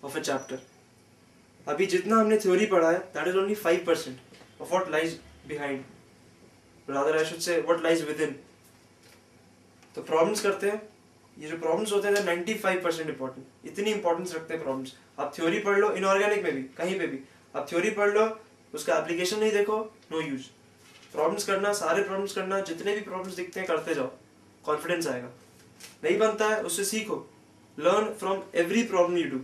Of a chapter. अभी जितना हमने थ्योरी पढ़ा है that is only 5% of what lies behind, rather I should say what lies with in. तो problems करते हैं, ये जो प्रॉब्लम्स होते हैं 95% इंपॉर्टेंट, इतनी इंपॉर्टेंस रखते हैं प्रॉब्लम्स। आप थ्योरी पढ़ लो, इनऑर्गेनिक में भी कहीं पे भी आप थ्योरी पढ़ लो, उसका एप्लीकेशन नहीं देखो, नो यूज। प्रॉब्लम्स करना, सारे प्रॉब्लम्स करना, जितने भी प्रॉब्लम्स दिखते हैं करते जाओ, कॉन्फिडेंस आएगा। नहीं बनता है उससे सीखो, learn from every problem you do,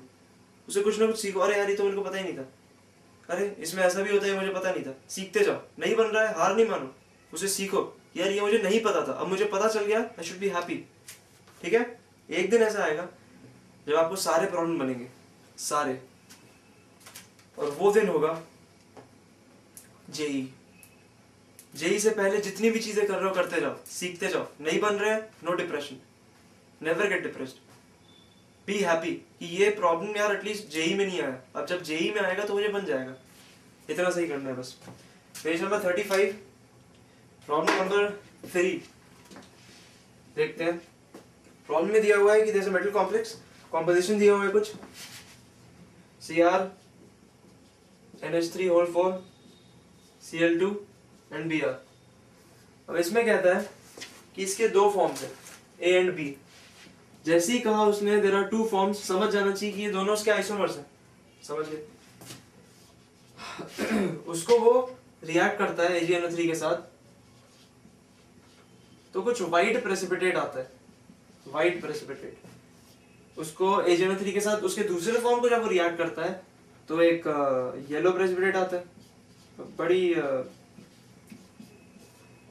उससे कुछ ना कुछ सीखो। अरे यार ये तो मेरे को पता ही नहीं था, अरे इसमें ऐसा भी होता है मुझे पता नहीं था। सीखते जाओ, नहीं बन रहा है हार नहीं मानो, उसे सीखो। यार ये मुझे नहीं पता था, अब मुझे पता चल गया, आई शुड बी हैप्पी। ठीक है, एक दिन ऐसा आएगा जब आपको सारे प्रॉब्लम बनेंगे, सारे, और वो दिन होगा जेई। जेई से पहले जितनी भी चीजें कर रहे हो करते जाओ, सीखते जाओ। नहीं बन रहे, no depression, never get depressed, be happy कि ये प्रॉब्लम यार एटलीस्ट जेई में नहीं आया, अब जब जेई में आएगा तो मुझे बन जाएगा। इतना सही करना है बस। पेज नंबर 35, प्रॉब्लम नंबर 3 देखते हैं। प्रॉब्लम में दिया हुआ है कि जैसे मेटल कॉम्प्लेक्स कॉम्पोजिशन दिया हुआ है कुछ Cr NH3 Cl2 and Br। अब इसमें कहता है कि इसके दो फॉर्म्स है A एंड B। जैसे ही कहा उसने देयर आर टू फॉर्म्स, समझ जाना चाहिए कि ये दोनों उसके आइसोमर्स हैं, समझ गए। उसको वो रिएक्ट करता है AgNO3 के साथ, तो कुछ व्हाइट प्रेसिपिटेट आता है, व्हाइट प्रेसिपिटेट। उसको AgNO3 के साथ उसके दूसरे फॉर्म को जब वो रिएक्ट करता है तो एक येलो प्रेसिपिटेट आता है। बड़ी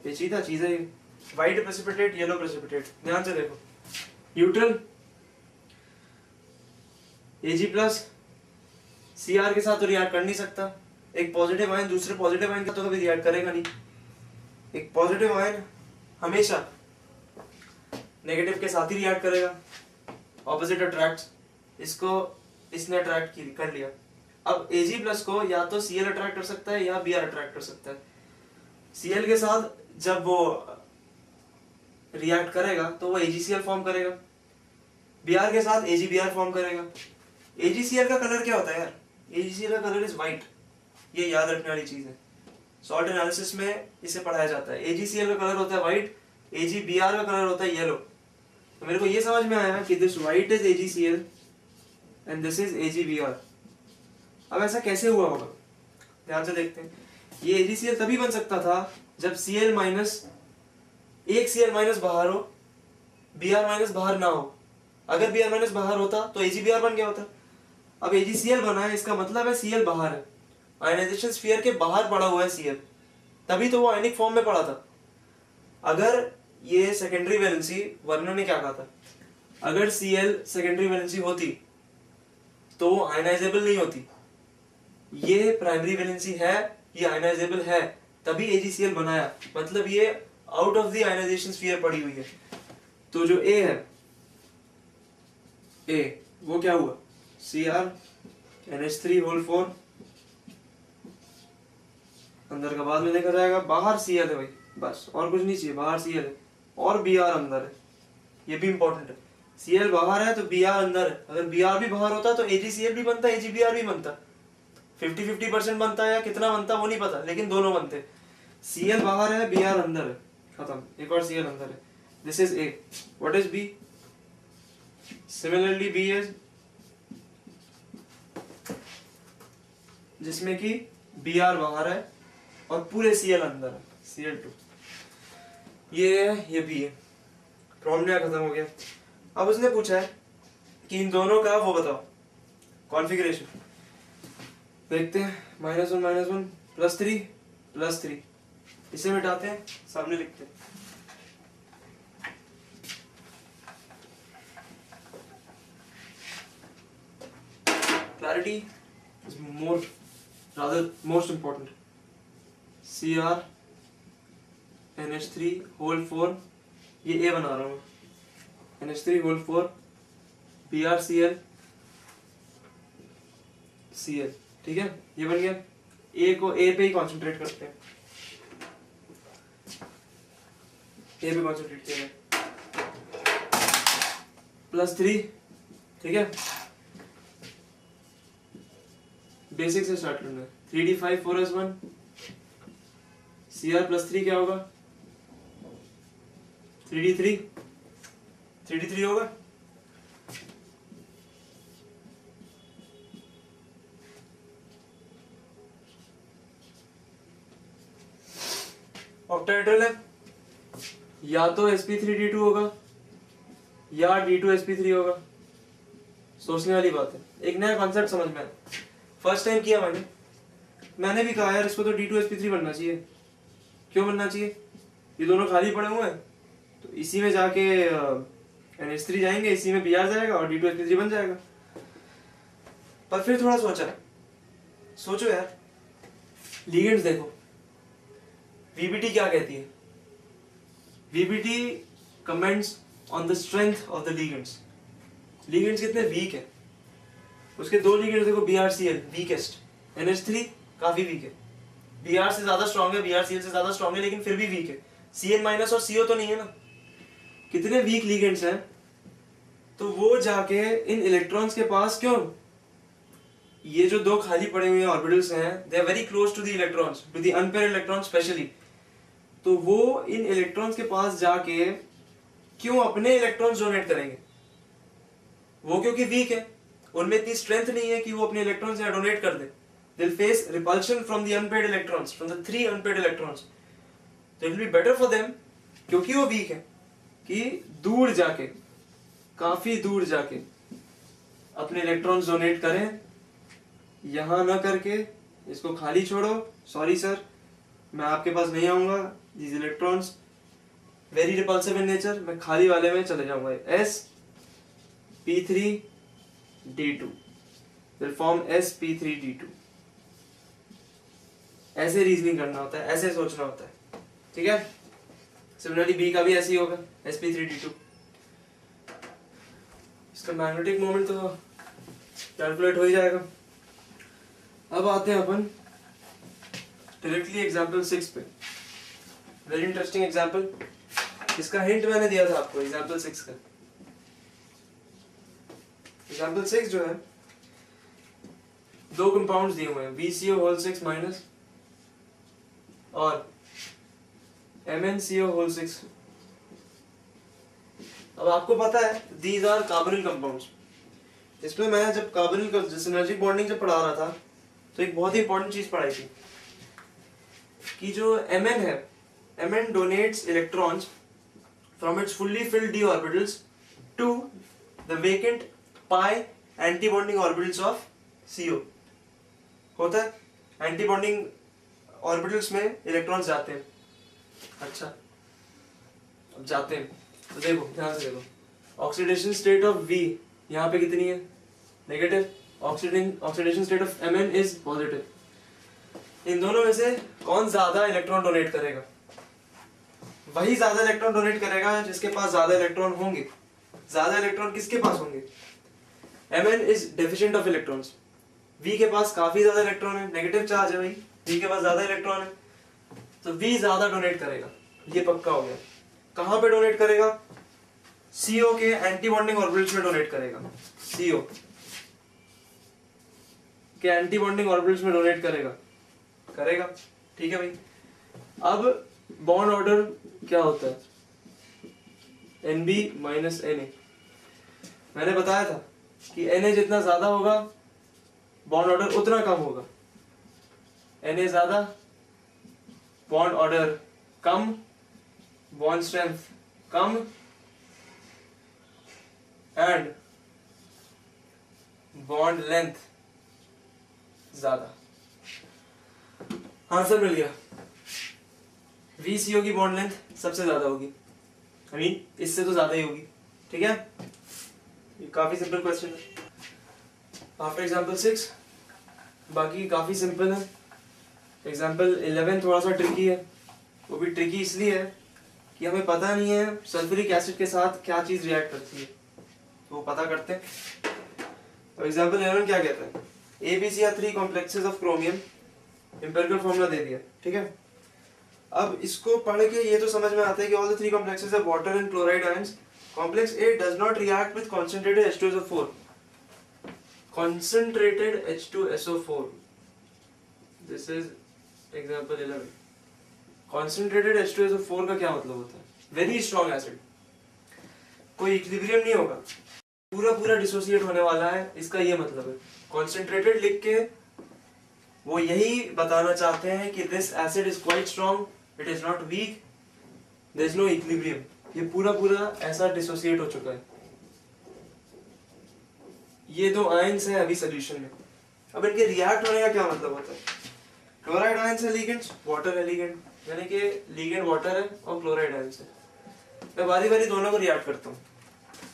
पेचीदा चीज है, व्हाइट प्रेसिपिटेट, येलो प्रेसिपिटेट। ध्यान से देखो, न्यूट्रल Ag प्लस Cr के साथ तो रिएक्ट कर नहीं सकता, एक पॉजिटिव आयन दूसरे पॉजिटिव आयन का तो कभी रिएक्ट करेगा नहीं। एक पॉजिटिव आयन हमेशा नेगेटिव के साथ ही रिएक्ट करेगा, ऑपोजिट अट्रैक्ट्स। इसको इसने अट्रैक्ट कर लिया। अब Ag प्लस को या तो Cl अट्रैक्ट कर सकता है या Br अट्रैक्ट कर सकता है। Cl के साथ जब वो रिएक्ट करेगा तो वो AgCl फॉर्म करेगा, Br के साथ AgBr फॉर्म करेगा। AgCl का कलर क्या होता है यार? AgCl का कलर इज व्हाइट, ये याद रखने वाली चीज है, सॉल्ट एनालिसिस में इसे पढ़ाया जाता है। AgCl का कलर होता है व्हाइट, AgBr का कलर होता है येलो। तो मेरे को ये समझ में आया कि this white is AgCl and this is AgBr। अब ऐसा कैसे हुआ होगा, ध्यान से देखते हैं। ये AgCl तभी बन सकता था जब Cl माइनस, एक Cl माइनस बाहर हो, Br माइनस बाहर ना हो। अगर Br माइनस बाहर होता तो AgBr बन गया होता। अब AgCl बना है, इसका मतलब है Cl बाहर है, आयनाइजेशन स्फीयर के बाहर पड़ा हुआ है Cl, तभी तो वो आयनिक फॉर्म में पड़ा था। अगर ये सेकेंडरी वैलेंसी, वर्नर ने क्या कहा था, अगर Cl सेकेंडरी वैलेंसी होती तो आयनाइजेबल नहीं होती। ये प्राइमरी वैलेंसी है, ये आयनाइजेबल है, तभी AgCl बनाया, मतलब ये out of the ionization sphere पड़ी हुई है। तो जो A है, A वो क्या हुआ, Cr NH3 अंदर का बाद में देखा जाएगा, बाहर Cl है भाई, बस और कुछ नहीं चाहिए, बाहर Cl है और Br अंदर है। ये भी इंपॉर्टेंट है, Cl बाहर है तो Br अंदर है। अगर Br भी बाहर होता तो AgCl भी बनता, AgBr भी बनता। 50-50% बनता है या कितना बनता वो नहीं पता, लेकिन दोनों बनते। Cl बाहर है, Br अंदर है, खत्म। एक और Cl अंदर है, this is A। What is B? Similarly B is जिसमें कि Br बाहर है और पूरे Cl अंदर है, Cl2। ये भी है। प्रॉब्लम खत्म हो गया। अब उसने पूछा है कि इन दोनों का वो बताओ कॉन्फ़िगरेशन। देखते हैं, -1 +3 इसे मिटाते हैं, सामने लिखते हैं। Clarity is most important. Cr NH3 ये A बना रहा हूँ, NH3 BrCl Cl, ठीक है, ये बन गया। A को A पे ही कॉन्सेंट्रेट करते हैं, A पे कॉन्सेंट्रेट किया +3, ठीक है। बेसिक से स्टार्ट करना है। 3d5 4s1 Cr+3 क्या होगा? 3d3 होगा। ऑक्टाहेड्रल है, या तो sp3d2 होगा या d2sp3 होगा। सोचने वाली बात है, एक नया कॉन्सेप्ट समझ में आया, फर्स्ट टाइम किया मैंने भी कहा यार इसको तो d2sp3 बनना चाहिए। क्यों बनना चाहिए? ये दोनों खाली पड़े हुए हैं, तो इसी में जाके NH3 जाएंगे, इसी में Br जाएगा और d2sp3 बन जाएगा। पर फिर थोड़ा सोचो यार, लिगेंड्स देखो, VBT क्या कहती है? VBT comments on the strength of the ligands. Ligands कितने वीक है, उसके दो लिगेंड्स देखो, BrCl वीकेस्ट, NH3 काफी वीक है, Br से ज्यादा स्ट्रॉन्ग है, BrCl से ज्यादा स्ट्रॉन्ग है, लेकिन फिर भी वीक है। Cl- और CO तो नहीं है ना, कितने वीक लिगेंड्स हैं। तो वो जाके इन इलेक्ट्रॉन्स के पास क्यों, ये जो दो खाली पड़े हुए ऑर्बिटल्स हैं, they are very close to the electrons, to the unpaired electrons specially. तो वो इन इलेक्ट्रॉन्स के पास जाके क्यों अपने इलेक्ट्रॉन्स डोनेट करेंगे? वो क्योंकि वीक है, उनमें इतनी स्ट्रेंथ नहीं है कि वो अपने इलेक्ट्रॉन्स यहाँ डोनेट कर दे। They'll face repulsion from the unpaired electrons, from the 3 unpaired electrons. So it will be better for them, क्योंकि वो वीक है, कि दूर जाके, काफी दूर जाके अपने इलेक्ट्रॉन्स डोनेट करें, यहां ना करके इसको खाली छोड़ो, सॉरी सर मैं आपके पास नहीं आऊंगा, these electrons very repulsive in nature, मैं खाली वाले में चले जाऊंगा। sp3d2 will form sp3d2। ऐसे रीजनिंग करना होता है, ऐसे सोचना होता है, ठीक है। सिमिलरली बी का भी ऐसे ही होगा, sp3d2। इसका मैग्नेटिक मोमेंट तो कैलकुलेट हो ही जाएगा। अब आते हैं अपन डायरेक्टली एग्जांपल 6 पे। वेरी इंटरेस्टिंग एग्जांपल, इसका हिंट मैंने दिया था आपको एग्जांपल 6 का। एग्जांपल 6 जो है, दो कंपाउंड्स दिए हुए हैं, VCO6 माइनस और MnCO6। अब आपको पता है दीज आर कार्बोनिल कंपाउंड्स। इसमें मैं जब कार्बोनिल सिनर्जिक बॉन्डिंग जब पढ़ा रहा था, तो एक बहुत ही इंपॉर्टेंट चीज पढ़ाई थी कि जो Mn है, Mn donates electrons from its fully filled d orbitals to the vacant pi anti bonding orbitals of CO। होता है एंटी बॉन्डिंग ऑर्बिटल्स में इलेक्ट्रॉन्स जाते हैं। अच्छा, अब जाते हैं तो देखो, ध्यान से देखो, ऑक्सीडेशन स्टेट ऑफ V यहाँ पे कितनी है? Negative. Oxidation state of Mn is positive. इन दोनों में से कौन ज्यादा इलेक्ट्रॉन डोनेट करेगा? वही ज्यादा इलेक्ट्रॉन डोनेट करेगा जिसके पास ज्यादा इलेक्ट्रॉन होंगे। ज्यादा इलेक्ट्रॉन किसके पास होंगे? Mn is deficient of electrons. V के पास काफी ज्यादा इलेक्ट्रॉन है, नेगेटिव चार्ज है भाई, V के पास ज्यादा इलेक्ट्रॉन है, तो V ज्यादा डोनेट करेगा, ये पक्का हो गया। कहां पे डोनेट करेगा? CO के एंटी बॉन्डिंग ऑर्बिटल्स में डोनेट करेगा। CO के एंटी बॉन्डिंग ऑर्बिटल्स में डोनेट करेगा, ठीक है भाई। अब बॉन्ड ऑर्डर क्या होता है? Nb minus Na। मैंने बताया था कि Na जितना ज्यादा होगा बॉन्ड ऑर्डर उतना कम होगा। Na ज्यादा, bond order come, bond strength come, and bond length ज्यादा। आंसर मिल गया। VCO की बॉन्ड लेंथ सबसे ज्यादा होगी, आई मीन इससे तो ज्यादा ही होगी, ठीक है। ये काफी सिंपल क्वेश्चन है। आफ्टर एग्जाम्पल 6 बाकी काफी सिंपल है। एग्जाम्पल 11 थोड़ा सा ट्रिकी है। वो भी ट्रिकी इसलिए है कि हमें पता नहीं है सल्फ्यूरिक एसिड के साथ क्या चीज रिएक्ट करती है, तो वो पता करते हैं। तो एग्जाम्पल 11 क्या कहता है? ABC are 3 complexes of chromium। Empirical formula दे दिया, ठीक है। अब इसको पढ़ के ये तो समझ में आता है कि all the 3 complexes are water and chloride ions। Complex A does not react with concentrated H2SO4। concentrated H2SO4, this is example 11. Concentrated H2SO4 का क्या मतलब होता है? वेरी स्ट्रॉन्ग एसिड, कोई इक्विलिब्रियम नहीं होगा, पूरा पूरा डिसोसिएट होने वाला है, इसका ये मतलब है। कॉन्सेंट्रेटेड लिख के वो यही बताना चाहते हैं कि this acid is quite strong, it is not weak, there is no equilibrium, ये पूरा पूरा ऐसा डिसोसिएट हो चुका है। ये दो आयंस है अभी सोल्यूशन में। अब इनके रिएक्ट होने का क्या मतलब होता है? क्लोराइड आयंस है लिगेंड, वाटर है लिगेंड, यानी कि लिगेंड वाटर है और क्लोराइड आयंस है। मैं बारी बारी दोनों को रिएक्ट करता हूँ,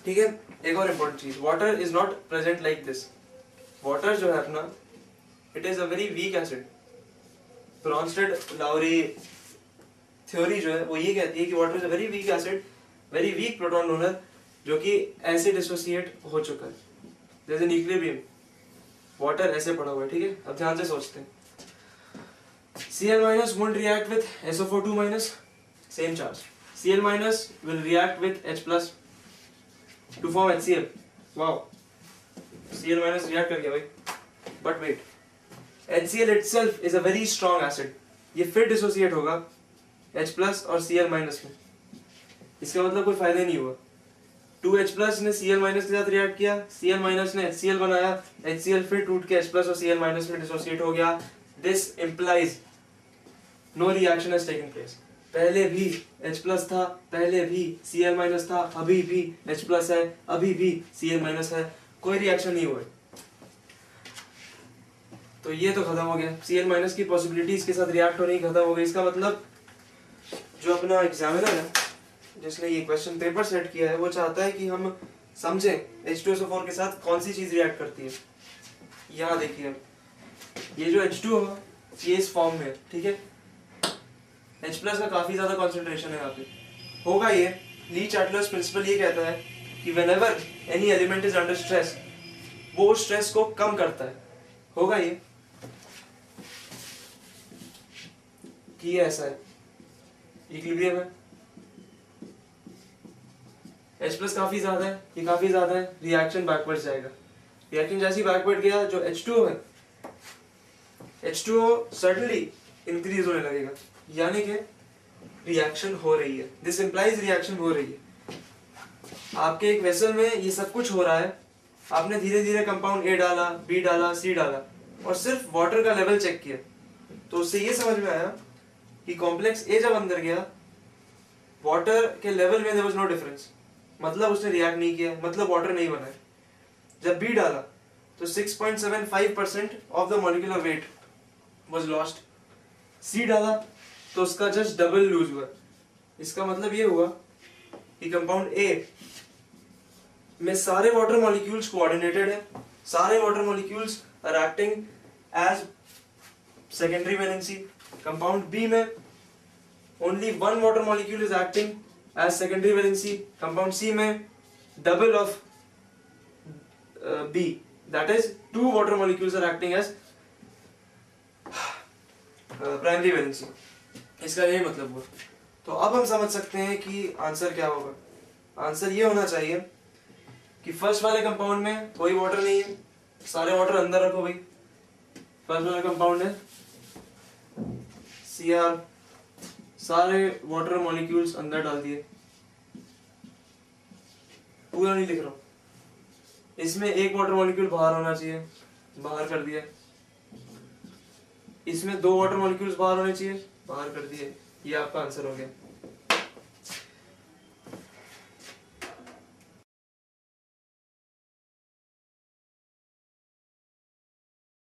ठीक है। एक और इम्पोर्टेंट चीज, water is not present like this. Water जो है अपना, it is a very weak acid. Brønsted Lowry theory जो है वो ये कहती है कि water is a very weak acid, very weak proton donor, जो कि ऐसे डिसोसिएट हो चुका है। जैसे इक्विलिब्रियम, वाटर ऐसे पड़ा हुआ है, ठीक है। अब ध्यान से सोचते हैं, Cl minus won't react with SO4 minus, same charge. Cl minus will react with H plus to form HCl. Wow, Cl minus react कर गया भाई। But wait, HCl itself is a very strong acid. ये फिर dissociate होगा H plus और Cl minus में। इसका मतलब कोई फायदा नहीं हुआ। 2H plus ने Cl minus के साथ रिएक्ट किया, Cl minus ने HCl बनाया, HCl फिर टूट के H plus और Cl minus में डिसोसिएट हो गया। This implies no reaction has taken place. पहले भी H plus था, पहले भी Cl minus था, अभी भी H plus है, अभी भी Cl minus है, कोई रिएक्शन नहीं हुआ। तो ये तो खत्म हो गया, Cl minus की पॉसिबिलिटी इसके साथ रिएक्ट होने की खत्म हो गई। इसका मतलब जो अपना एग्जामिनर है, जिसने ये क्वेश्चन पेपर सेट किया है, वो चाहता है कि हम समझें H2SO4 के साथ कौन सी चीज रिएक्ट करती है। यहाँ देखिए, ये जो H2 होगा ये इस फॉर्म में, ठीक है। H plus का काफी ज्यादा कॉन्सेंट्रेशन है यहाँ पे, होगा ये। ली चाटलर्स प्रिंसिपल ये कहता है कि whenever any element is under stress, वो स्ट्रेस को कम करता है, होगा ये कि ये ऐसा है, इक्विलिब्रियम है। H plus काफी ज्यादा है, ये काफी ज्यादा है, रिएक्शन बैकवर्ड जाएगा। रिएक्शन जैसे ही बैकवर्ड गया, जो H2O है, H2O सडनली इंक्रीज होने लगेगा, यानी कि रिएक्शन हो रही है। दिस इंप्लाइज रिएक्शन हो रही है। आपके एक वेसल में ये सब कुछ हो रहा है, आपने धीरे धीरे कंपाउंड A डाला, B डाला, C डाला और सिर्फ वाटर का लेवल चेक किया, तो उससे ये समझ में आया कि कॉम्प्लेक्स A जब अंदर गया, वाटर के लेवल में देयर वाज नो डिफरेंस, मतलब उसने रिएक्ट नहीं किया, मतलब वाटर नहीं बना है। जब B डाला तो 6.75% of the molecular weight was lost. C डाला तो उसका जस्ट डबल लूज हुआ। इसका मतलब ये हुआ कि कंपाउंड A में सारे वाटर मॉलिक्यूल्स कोऑर्डिनेटेड है, सारे water molecules are acting as secondary valency. Compound B में only one water molecule is acting as secondary valency. Compound C में double of B, that is two water molecules are acting as primary valency. इसका यही मतलब हुआ। तो अब हम समझ सकते हैं कि आंसर क्या होगा। आंसर ये होना चाहिए कि फर्स्ट वाले कंपाउंड में कोई वाटर नहीं है, सारे वाटर अंदर रखो भाई। फर्स्ट वाला कंपाउंड है Cr, सारे वाटर मॉलिक्यूल्स अंदर डाल दिए, पूरा नहीं लिख रहा हूं। इसमें एक वाटर मॉलिक्यूल बाहर होना चाहिए, बाहर कर दिया। इसमें दो वाटर मॉलिक्यूल्स बाहर होने चाहिए, बाहर कर दिए। ये आपका आंसर हो गया।